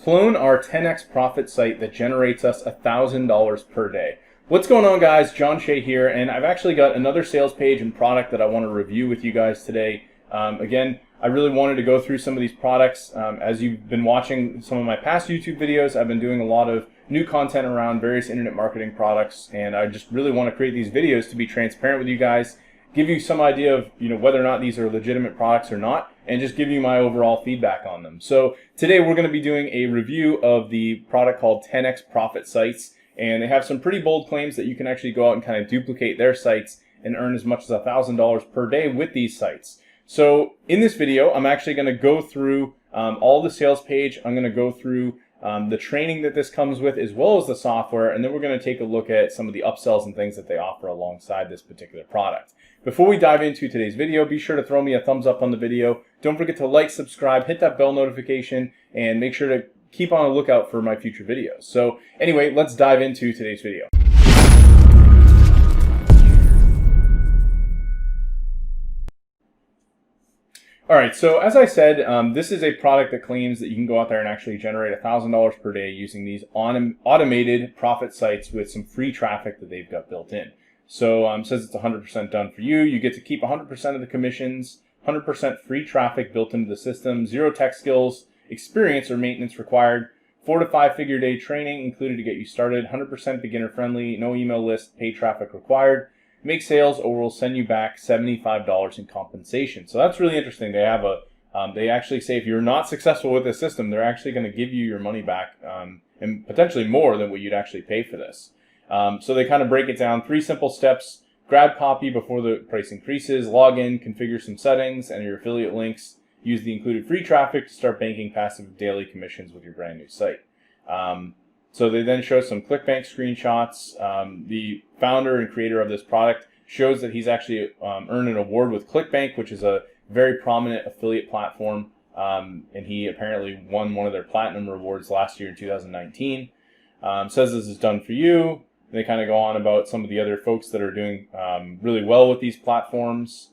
clone our 10x profit site that generates us $1,000 per day. What's going on, guys? John Shea here, and I've actually got another sales page and product that I want to review with you guys today. Again, I really wanted to go through some of these products. As you've been watching some of my past YouTube videos, I've been doing a lot of new content around various internet marketing products, and I just really want to create these videos to be transparent with you guys, give you some idea of whether or not these are legitimate products or not, and just give you my overall feedback on them. So today we're going to be doing a review of the product called 10x Profit Sites, and they have some pretty bold claims that you can actually go out and kind of duplicate their sites and earn as much as $1,000 per day with these sites. So in this video, I'm actually going to go through all the sales page. I'm going to go through the training that this comes with, as well as the software, and then we're going to take a look at some of the upsells and things that they offer alongside this particular product. Before we dive into today's video, be sure to throw me a thumbs up on the video. Don't forget to like, subscribe, hit that bell notification, and make sure to keep on the lookout for my future videos. So anyway, let's dive into today's video. Alright, so as I said, this is a product that claims that you can go out there and actually generate $1,000 per day using these automated profit sites with some free traffic that they've got built in. So it says it's 100% done for you. You get to keep 100% of the commissions, 100% free traffic built into the system, 0 tech skills, experience or maintenance required, 4 to 5 figure day training included to get you started, 100% beginner friendly, no email list, paid traffic required. Make sales or we'll send you back $75 in compensation. So that's really interesting. They have they actually say if you're not successful with this system, they're actually going to give you your money back and potentially more than what you'd actually pay for this. So they kind of break it down, 3 simple steps: grab copy before the price increases, log in, configure some settings and your affiliate links, use the included free traffic to start banking passive daily commissions with your brand new site. So they then show some ClickBank screenshots. The founder and creator of this product shows that he's actually earned an award with ClickBank, which is a very prominent affiliate platform. And he apparently won one of their platinum rewards last year in 2019. Says this is done for you. They kind of go on about some of the other folks that are doing really well with these platforms,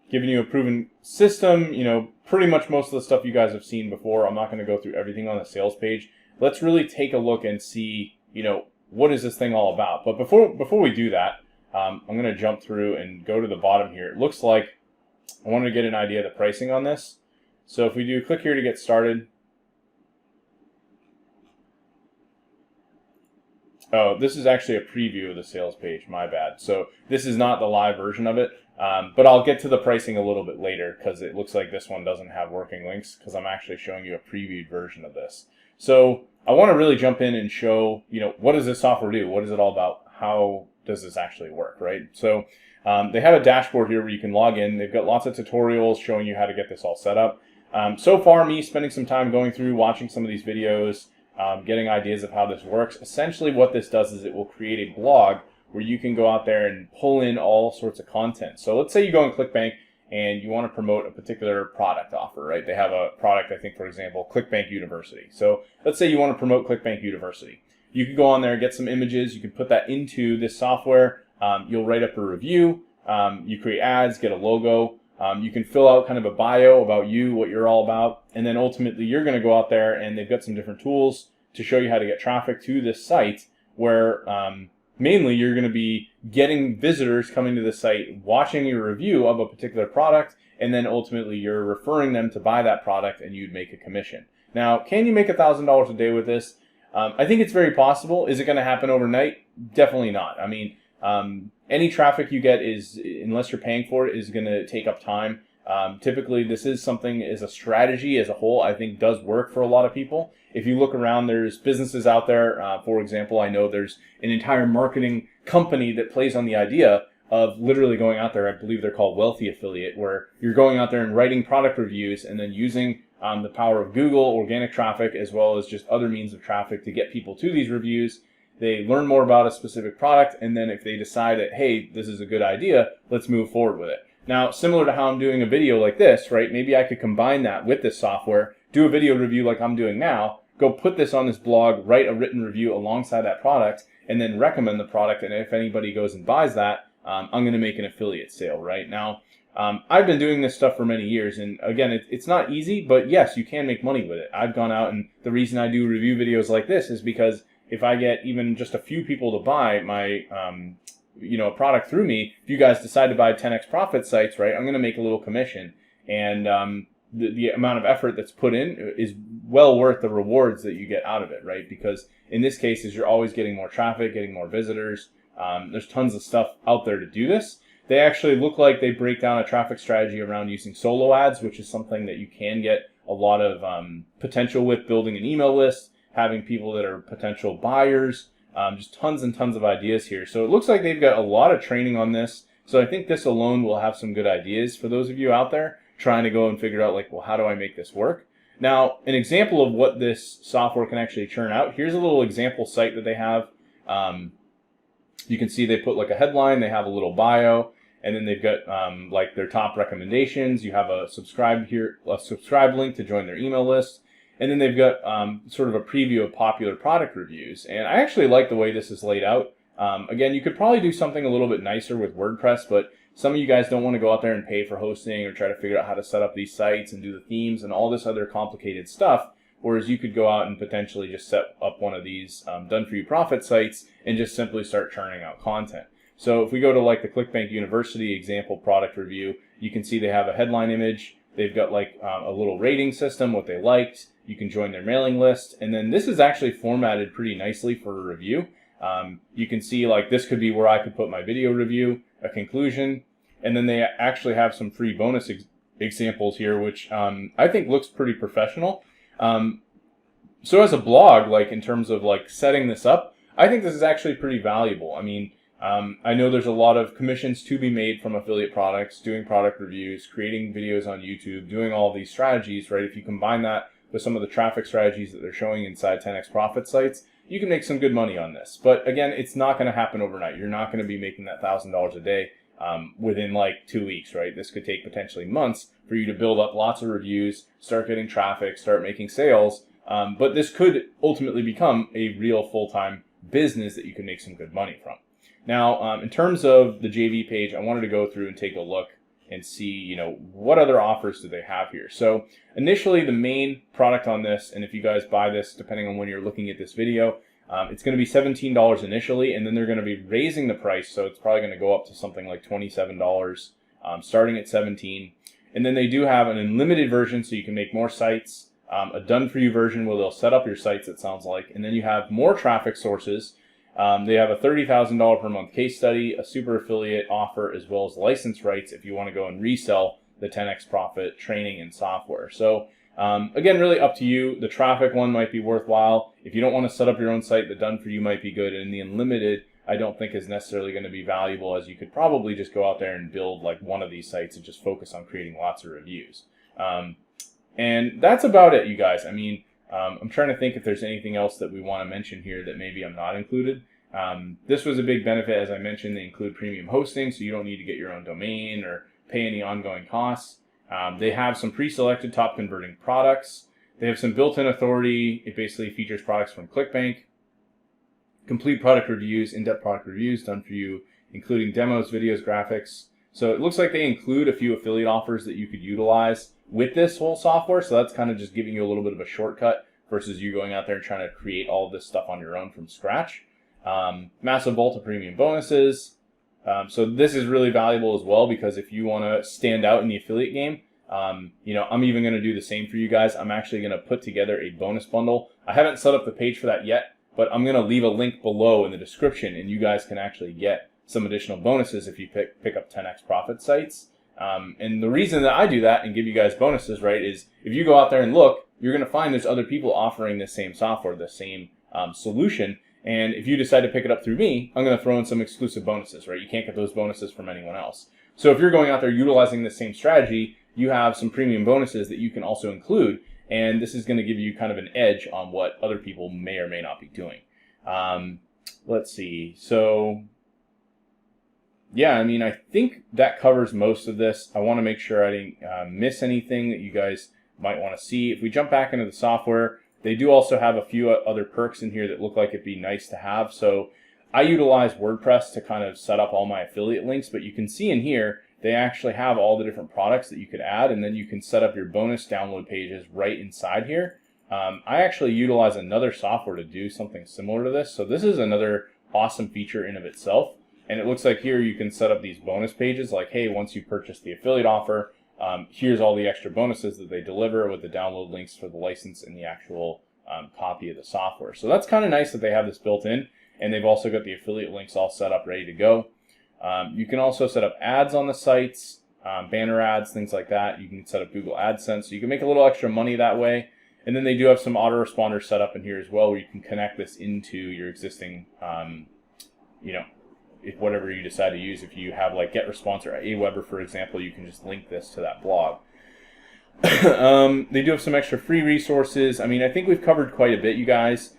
giving you a proven system. Pretty much most of the stuff you guys have seen before. I'm not going to go through everything on the sales page. Let's really take a look and see, what is this thing all about? But before we do that, I'm going to jump through and go to the bottom here. It looks like I wanted to get an idea of the pricing on this. So if we do click here to get started. Oh, this is actually a preview of the sales page, my bad. So this is not the live version of it, but I'll get to the pricing a little bit later because it looks like this one doesn't have working links because I'm actually showing you a previewed version of this. So I want to really jump in and show, what does this software do? What is it all about? How does this actually work, right? So they have a dashboard here where you can log in. They've got lots of tutorials showing you how to get this all set up. So far, me spending some time going through, watching some of these videos, getting ideas of how this works. Essentially what this does is it will create a blog where you can go out there and pull in all sorts of content. So let's say you go on ClickBank and you want to promote a particular product offer, right? They have a product, I think, for example, ClickBank University. So let's say you want to promote ClickBank University. You can go on there, get some images, you can put that into this software, you'll write up a review, you create ads, get a logo, you can fill out kind of a bio about you, what you're all about, and then ultimately you're going to go out there and they've got some different tools to show you how to get traffic to this site where mainly you're going to be getting visitors coming to the site, watching your review of a particular product, and then ultimately you're referring them to buy that product and you'd make a commission. Now, can you make $1,000 a day with this? I think it's very possible. Is it going to happen overnight? Definitely not. I mean, any traffic you get is, unless you're paying for it, is going to take up time. Typically, this is something as a strategy as a whole, I think does work for a lot of people. If you look around, there's businesses out there. For example, I know there's an entire marketing company that plays on the idea of literally going out there. I believe they're called Wealthy Affiliate, where you're going out there and writing product reviews and then using the power of Google, organic traffic, as well as just other means of traffic to get people to these reviews. They learn more about a specific product, and then if they decide that, hey, this is a good idea, let's move forward with it. Now, similar to how I'm doing a video like this, right? Maybe I could combine that with this software, do a video review like I'm doing now, go put this on this blog, write a written review alongside that product, and then recommend the product. And if anybody goes and buys that, I'm going to make an affiliate sale, right? Now, I've been doing this stuff for many years, and again, it's not easy, but yes, you can make money with it. I've gone out, and the reason I do review videos like this is because if I get even just a few people to buy my a product through me, if you guys decide to buy 10x profit sites, right, I'm going to make a little commission, and the amount of effort that's put in is well worth the rewards that you get out of it, right? Because in this case, you're always getting more traffic, getting more visitors. There's tons of stuff out there to do this. They actually look like they break down a traffic strategy around using solo ads, which is something that you can get a lot of potential with, building an email list, having people that are potential buyers, just tons and tons of ideas here. So it looks like they've got a lot of training on this. So I think this alone will have some good ideas for those of you out there trying to go and figure out, like, well, how do I make this work? Now, an example of what this software can actually churn out, here's a little example site that they have. You can see they put like a headline, they have a little bio, and then they've got like their top recommendations. You have a subscribe link to join their email list. And then they've got sort of a preview of popular product reviews. And I actually like the way this is laid out. Again, you could probably do something a little bit nicer with WordPress, but some of you guys don't want to go out there and pay for hosting or try to figure out how to set up these sites and do the themes and all this other complicated stuff. Whereas you could go out and potentially just set up one of these done-for-you profit sites and just simply start churning out content. So if we go to like the ClickBank University example product review, you can see they have a headline image. They've got like a little rating system, what they liked. You can join their mailing list. And then this is actually formatted pretty nicely for a review. You can see like this could be where I could put my video review, a conclusion, and then they actually have some free bonus examples here, which I think looks pretty professional. So as a blog, like in terms of like setting this up, I think this is actually pretty valuable. I mean, I know there's a lot of commissions to be made from affiliate products, doing product reviews, creating videos on YouTube, doing all of these strategies, right? If you combine that with some of the traffic strategies that they're showing inside 10x profit sites, you can make some good money on this. But again, it's not going to happen overnight. You're not going to be making that $1,000 a day within like 2 weeks, right? This could take potentially months for you to build up lots of reviews, start getting traffic, start making sales. But this could ultimately become a real full-time business that you can make some good money from. Now, in terms of the JV page, I wanted to go through and take a look and see, what other offers do they have here. So initially, the main product on this, and if you guys buy this, depending on when you're looking at this video, it's going to be $17 initially, and then they're going to be raising the price, so it's probably going to go up to something like $27, starting at $17. And then they do have an unlimited version, so you can make more sites, a done-for-you version where they'll set up your sites, it sounds like, and then you have more traffic sources. They have a $30,000 per month case study, a super affiliate offer, as well as license rights if you want to go and resell the 10x profit training and software. So again, really up to you. The traffic one might be worthwhile. If you don't want to set up your own site, the done for you might be good. And the unlimited, I don't think is necessarily going to be valuable, as you could probably just go out there and build like one of these sites and just focus on creating lots of reviews. And that's about it, you guys. I mean, I'm trying to think if there's anything else that we want to mention here that maybe I'm not included. This was a big benefit, as I mentioned. They include premium hosting, so you don't need to get your own domain or pay any ongoing costs. They have some pre-selected top converting products. They have some built-in authority. It basically features products from ClickBank. Complete product reviews, in-depth product reviews done for you, including demos, videos, graphics. So it looks like they include a few affiliate offers that you could utilize with this whole software. So that's kind of just giving you a little bit of a shortcut versus you going out there and trying to create all of this stuff on your own from scratch. Massive vault of premium bonuses. So this is really valuable as well, because if you want to stand out in the affiliate game, I'm even going to do the same for you guys. I'm actually going to put together a bonus bundle. I haven't set up the page for that yet, but I'm going to leave a link below in the description, and you guys can actually get some additional bonuses if you pick up 10x profit sites. And the reason that I do that and give you guys bonuses, right, is if you go out there and look, you're going to find there's other people offering the same software, the same solution. And if you decide to pick it up through me, I'm going to throw in some exclusive bonuses, right? You can't get those bonuses from anyone else. So if you're going out there utilizing the same strategy, you have some premium bonuses that you can also include. And this is going to give you kind of an edge on what other people may or may not be doing. Let's see. So yeah, I mean, I think that covers most of this. I want to make sure I didn't miss anything that you guys might want to see. If we jump back into the software, they do also have a few other perks in here that look like it'd be nice to have. So I utilize WordPress to kind of set up all my affiliate links, but you can see in here, they actually have all the different products that you could add, and then you can set up your bonus download pages right inside here. I actually utilize another software to do something similar to this. So this is another awesome feature in of itself. And it looks like here you can set up these bonus pages like, hey, once you purchase the affiliate offer, here's all the extra bonuses that they deliver with the download links for the license and the actual copy of the software. So that's kind of nice that they have this built in, and they've also got the affiliate links all set up, ready to go. You can also set up ads on the sites, banner ads, things like that. You can set up Google AdSense, so you can make a little extra money that way. And then they do have some autoresponders set up in here as well, where you can connect this into your existing, if whatever you decide to use. If you have like GetResponse or Aweber, for example, you can just link this to that blog. They do have some extra free resources. I mean, I think we've covered quite a bit, you guys.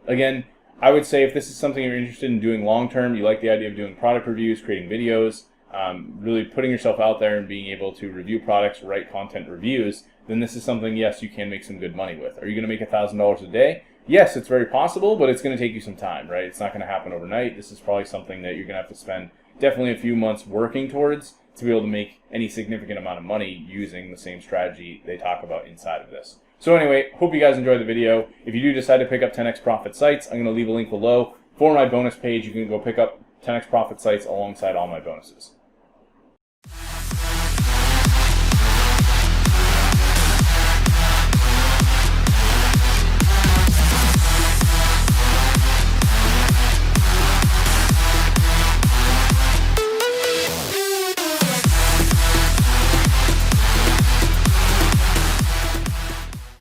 Again, I would say if this is something you're interested in doing long term, you like the idea of doing product reviews, creating videos, really putting yourself out there and being able to review products, write content reviews, then this is something, yes, you can make some good money with. Are you going to make $1,000 a day? Yes, it's very possible, but it's going to take you some time, right? It's not going to happen overnight. This is probably something that you're going to have to spend definitely a few months working towards to be able to make any significant amount of money using the same strategy they talk about inside of this. So anyway, hope you guys enjoyed the video. If you do decide to pick up 10x Profit sites, I'm going to leave a link below for my bonus page. You can go pick up 10x Profit sites alongside all my bonuses.